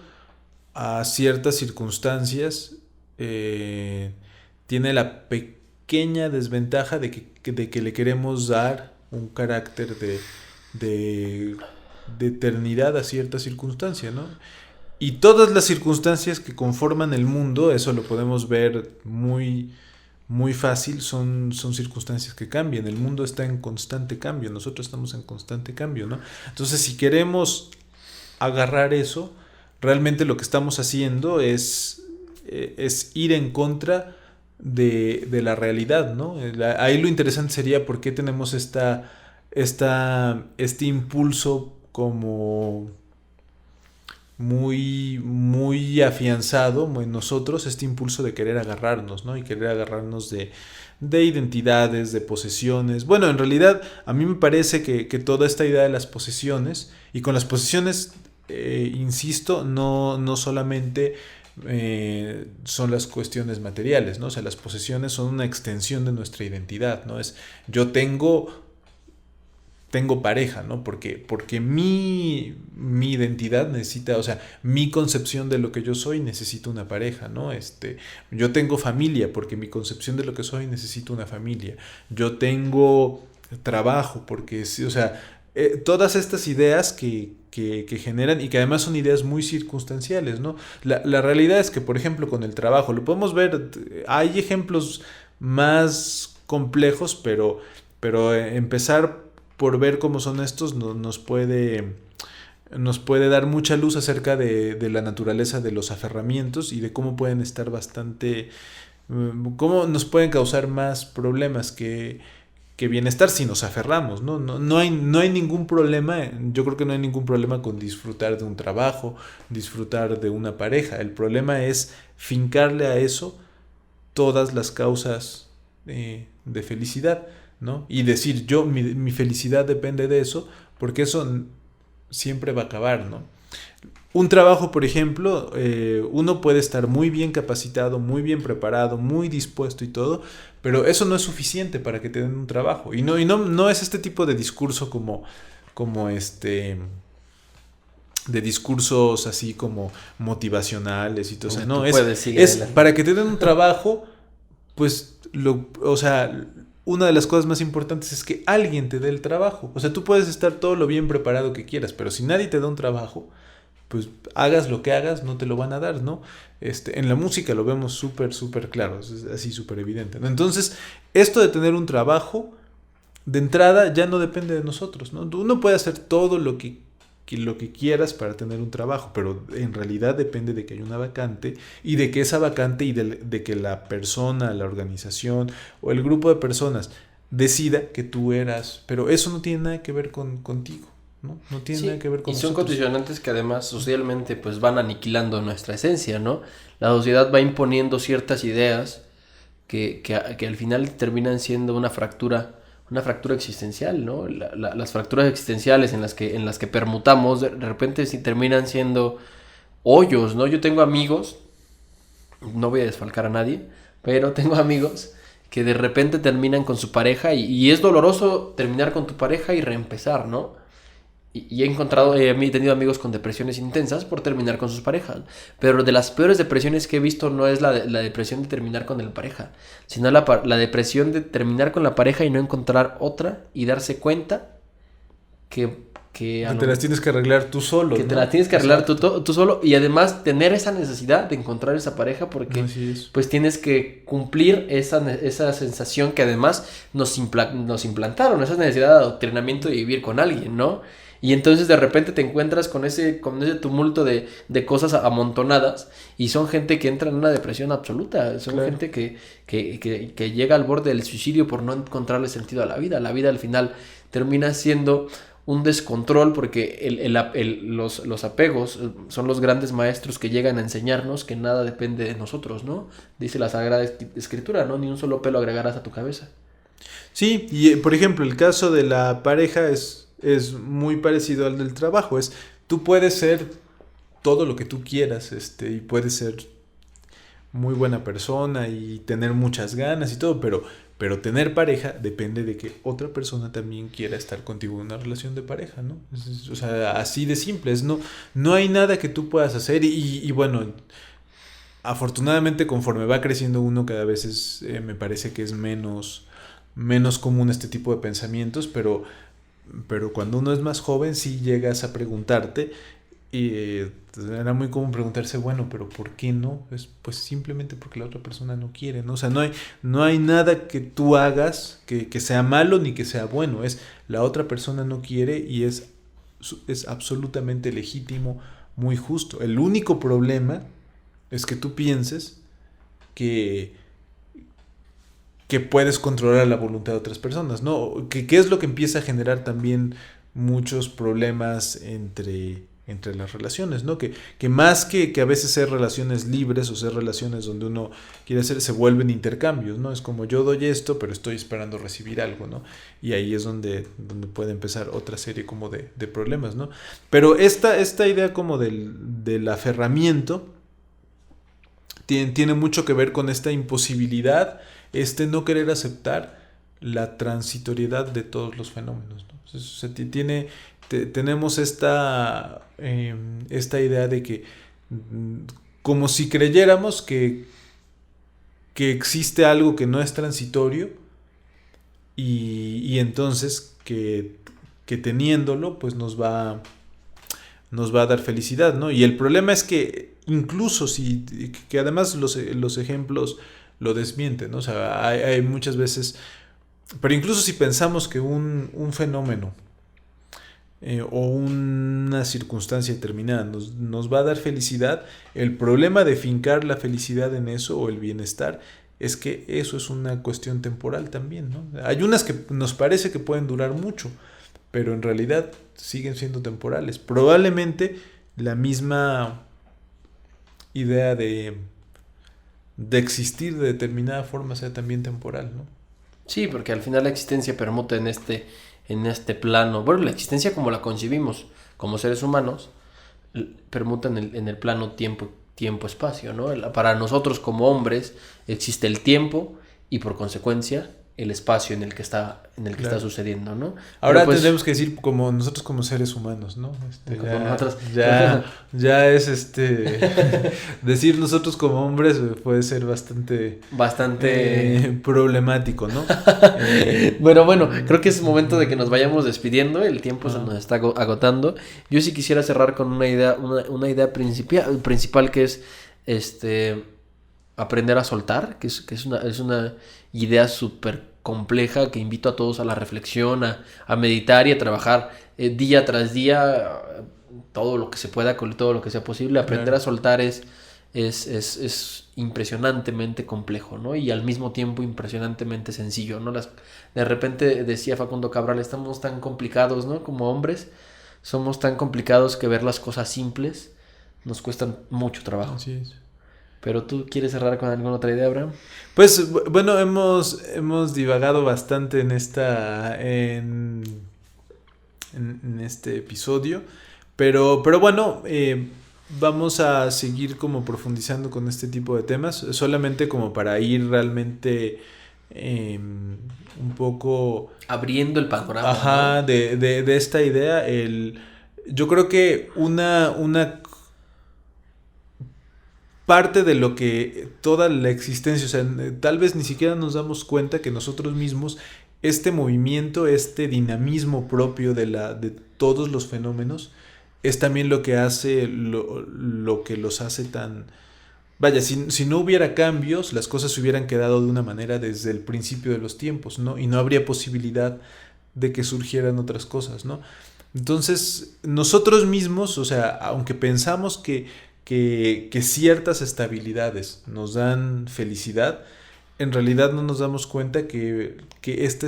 a ciertas circunstancias tiene la pequeña desventaja de que le queremos dar un carácter de, de eternidad a cierta circunstancia, ¿no? Y todas las circunstancias que conforman el mundo, eso lo podemos ver muy fácil, son circunstancias que cambian. El mundo está en constante cambio, nosotros estamos en constante cambio, ¿no? Entonces, si queremos agarrar eso, realmente lo que estamos haciendo es ir en contra de la realidad, ¿no? Ahí lo interesante sería por qué tenemos este impulso como muy afianzado en nosotros, este impulso de querer agarrarnos, ¿no? Y querer agarrarnos de identidades, de posesiones. Bueno, en realidad a mí me parece que toda esta idea de las posesiones, y con las posesiones, insisto, no solamente son las cuestiones materiales, ¿no? O sea, las posesiones son una extensión de nuestra identidad, ¿no? Yo tengo pareja, ¿no? Porque mi identidad necesita, o sea, mi concepción de lo que yo soy necesita una pareja, ¿no? Yo tengo familia porque mi concepción de lo que soy necesita una familia. Yo tengo trabajo porque, o sea, todas estas ideas que generan y que además son ideas muy circunstanciales, ¿no? La realidad es que, por ejemplo, con el trabajo, lo podemos ver, hay ejemplos más complejos, pero empezar por ver cómo son estos nos puede dar mucha luz acerca de la naturaleza de los aferramientos y de cómo pueden estar cómo nos pueden causar más problemas que bienestar si nos aferramos, ¿no? No hay ningún problema, yo creo que no hay ningún problema con disfrutar de un trabajo, disfrutar de una pareja. El problema es fincarle a eso todas las causas de felicidad, ¿no? Y decir mi felicidad depende de eso, porque eso siempre va a acabar, ¿no? Un trabajo, por ejemplo, uno puede estar muy bien capacitado, muy bien preparado, muy dispuesto y todo, pero eso no es suficiente para que te den un trabajo. No es este tipo de discurso como de discursos así como motivacionales y todo eso. No, Tú puedes, sigue es adelante. para que te den un trabajo, pues, o sea, una de las cosas más importantes es que alguien te dé el trabajo. O sea, tú puedes estar todo lo bien preparado que quieras, pero si nadie te da un trabajo, pues hagas lo que hagas, no te lo van a dar, ¿no? En la música lo vemos súper claro, es así súper evidente, ¿no? Entonces, esto de tener un trabajo, de entrada, ya no depende de nosotros, ¿no? Uno puede hacer todo lo que quieras para tener un trabajo, pero en realidad depende de que haya una vacante y de que esa vacante y de que la persona, la organización o el grupo de personas decida que tú eras, pero eso no tiene nada que ver contigo, ¿no? No tiene Sí, nada que ver con y son nosotros. condicionantes que además socialmente pues van aniquilando nuestra esencia, ¿no? La sociedad va imponiendo ciertas ideas que al final terminan siendo una fractura existencial, ¿no? Las fracturas existenciales en las que permutamos, de repente sí terminan siendo hoyos, ¿no? Yo tengo amigos, no voy a desfalcar a nadie, pero tengo amigos que de repente terminan con su pareja y es doloroso terminar con tu pareja y reempezar, ¿no? Y he tenido amigos con depresiones intensas por terminar con sus parejas. Pero de las peores depresiones que he visto no es la depresión de terminar con la pareja, sino la depresión de terminar con la pareja y no encontrar otra y darse cuenta que te las tienes que arreglar tú solo. Que te las tienes que arreglar tú solo y además tener esa necesidad de encontrar esa pareja porque pues tienes que cumplir esa sensación que además nos implantaron, esa necesidad de adoctrinamiento de vivir con alguien, ¿no? Y entonces de repente te encuentras con ese tumulto de cosas amontonadas y son gente que entra en una depresión absoluta, son gente que llega al borde del suicidio por no encontrarle sentido a la vida. La vida al final termina siendo un descontrol porque los apegos son los grandes maestros que llegan a enseñarnos que nada depende de nosotros, ¿no? Dice la Sagrada Escritura, ¿no? Ni un solo pelo agregarás a tu cabeza. Sí, y por ejemplo el caso de la pareja es muy parecido al del trabajo. Tú puedes ser todo lo que tú quieras, y puedes ser muy buena persona y tener muchas ganas y todo, pero tener pareja depende de que otra persona también quiera estar contigo en una relación de pareja, ¿no? O sea, así de simple. No hay nada que tú puedas hacer y bueno, afortunadamente conforme va creciendo uno cada vez me parece que es menos común este tipo de pensamientos, pero cuando uno es más joven sí llegas a preguntarte y era muy común preguntarse, bueno, pero ¿por qué no? Pues simplemente porque la otra persona no quiere, ¿no? O sea, no hay nada que tú hagas que sea malo ni que sea bueno, es la otra persona no quiere y es absolutamente legítimo, muy justo. El único problema es que tú pienses que puedes controlar la voluntad de otras personas, ¿no? ¿Qué es lo que empieza a generar también muchos problemas entre las relaciones, ¿no? Que más que a veces ser relaciones libres o ser relaciones donde uno quiere hacer, se vuelven intercambios, ¿no? Es como yo doy esto, pero estoy esperando recibir algo, ¿no? Y ahí es donde puede empezar otra serie como de problemas, ¿no? Pero esta idea como del aferramiento tiene mucho que ver con esta imposibilidad, no querer aceptar la transitoriedad de todos los fenómenos, ¿no? O sea, tenemos esta idea de que como si creyéramos que existe algo que no es transitorio y entonces que teniéndolo pues nos va a dar felicidad, ¿no? Y el problema es que incluso que además los ejemplos lo desmienten, ¿no? O sea, hay muchas veces, pero incluso si pensamos que un fenómeno o una circunstancia determinada nos va a dar felicidad, el problema de fincar la felicidad en eso o el bienestar es que eso es una cuestión temporal también, ¿no? Hay unas que nos parece que pueden durar mucho, pero en realidad siguen siendo temporales. Probablemente la misma idea de existir de determinada forma sea también temporal, ¿no? Sí, porque al final la existencia permuta en este plano. Bueno, la existencia como la concibimos como seres humanos permuta en el plano tiempo-espacio, ¿no? Para nosotros como hombres existe el tiempo y por consecuencia el espacio en el que está está sucediendo, ¿no? Ahora pues, tenemos que decir como nosotros como seres humanos, ¿no? Ya es decir nosotros como hombres puede ser bastante problemático, ¿no? Bueno, creo que es momento de que nos vayamos despidiendo, el tiempo se nos está agotando. Yo sí quisiera cerrar con una idea principal que es aprender a soltar, que es una idea súper compleja que invito a todos a la reflexión, a meditar y a trabajar día tras día todo lo que se pueda, con todo lo que sea posible. Aprender a soltar es impresionantemente complejo, ¿no? Y al mismo tiempo impresionantemente sencillo, ¿no? De repente decía Facundo Cabral, estamos tan complicados, ¿no? Como hombres somos tan complicados que ver las cosas simples nos cuestan mucho trabajo. Así es. Pero tú quieres cerrar con alguna otra idea, Abraham. Pues bueno, hemos divagado bastante en este episodio, pero bueno, vamos a seguir como profundizando con este tipo de temas, solamente como para ir realmente un poco abriendo el panorama. Ajá, ¿no? de esta idea. Yo creo que una parte de lo que toda la existencia, o sea, tal vez ni siquiera nos damos cuenta que nosotros mismos, este movimiento, este dinamismo propio de todos los fenómenos, es también lo que hace, lo que los hace tan... Vaya, si no hubiera cambios, las cosas se hubieran quedado de una manera desde el principio de los tiempos, ¿no? Y no habría posibilidad de que surgieran otras cosas, ¿no? Entonces, nosotros mismos, o sea, aunque pensamos que ciertas estabilidades nos dan felicidad, en realidad no nos damos cuenta que esta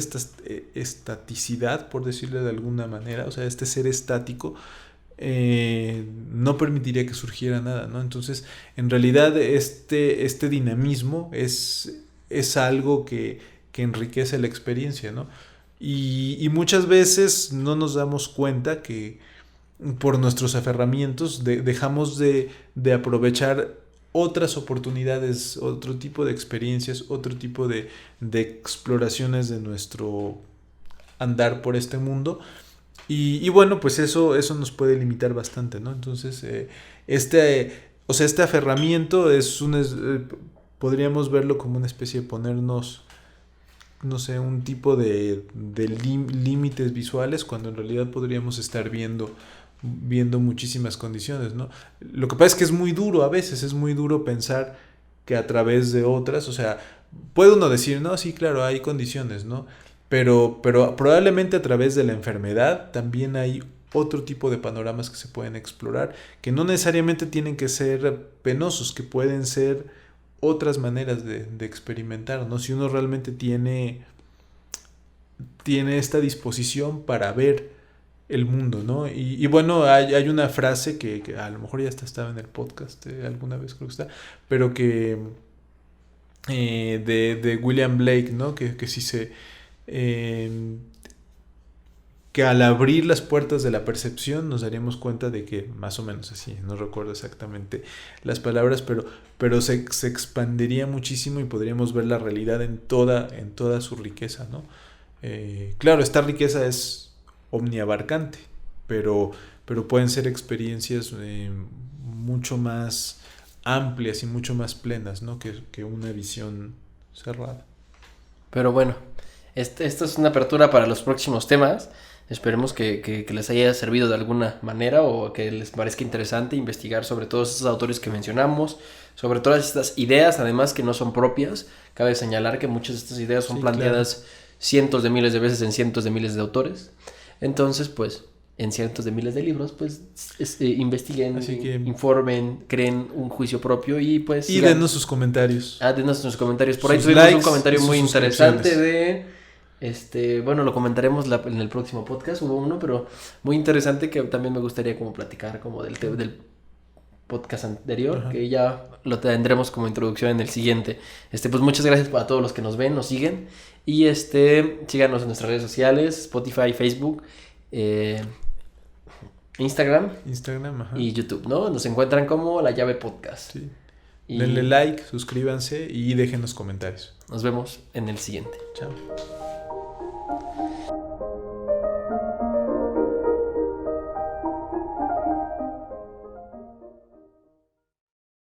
estaticidad, por decirlo de alguna manera, o sea, este ser estático, no permitiría que surgiera nada, ¿no? Entonces, en realidad este dinamismo es algo que enriquece la experiencia, ¿no? Y muchas veces no nos damos cuenta que por nuestros aferramientos dejamos de aprovechar otras oportunidades, otro tipo de experiencias, otro tipo de exploraciones de nuestro andar por este mundo. Y bueno, pues eso nos puede limitar bastante, ¿no? Entonces, este aferramiento podríamos verlo como una especie de ponernos, no sé, un tipo de límites visuales, cuando en realidad podríamos estar viendo muchísimas condiciones, ¿no? Lo que pasa es que es muy duro, a veces es muy duro pensar que a través de otras, o sea, puede uno decir, no, sí, claro, hay condiciones, ¿no? Pero probablemente a través de la enfermedad también hay otro tipo de panoramas que se pueden explorar, que no necesariamente tienen que ser penosos, que pueden ser otras maneras de experimentar, ¿no? Si uno realmente tiene esta disposición para ver el mundo, ¿no? Y bueno, hay una frase que a lo mejor ya estaba en el podcast alguna vez, creo que está, pero que de William Blake, ¿no? Que si que al abrir las puertas de la percepción nos daríamos cuenta de que, más o menos así, no recuerdo exactamente las palabras, pero se expandiría muchísimo y podríamos ver la realidad en toda su riqueza, ¿no? Claro, esta riqueza es omniabarcante, pero pueden ser experiencias mucho más amplias y mucho más plenas, ¿no? que una visión cerrada. Pero bueno, esta es una apertura para los próximos temas. Esperemos que les haya servido de alguna manera o que les parezca interesante investigar sobre todos estos autores que mencionamos, sobre todas estas ideas, además que no son propias. Cabe señalar que muchas de estas ideas son planteadas cientos de miles de veces en cientos de miles de autores. Entonces, pues, en cientos de miles de libros, pues, investiguen, informen, creen un juicio propio y pues... Y denos sus comentarios. Denos sus comentarios. Por ahí tuvimos un comentario muy interesante de... bueno, lo comentaremos en el próximo podcast, hubo uno, pero muy interesante que también me gustaría como platicar como del podcast anterior. Ajá. Que ya lo tendremos como introducción en el siguiente. Pues muchas gracias para todos los que nos ven, nos siguen y síganos en nuestras redes sociales, Spotify, Facebook, Instagram, ajá. Y YouTube, ¿no? Nos encuentran como La Llave Podcast. Sí. Denle like, suscríbanse y déjenos comentarios. Nos vemos en el siguiente. Chao.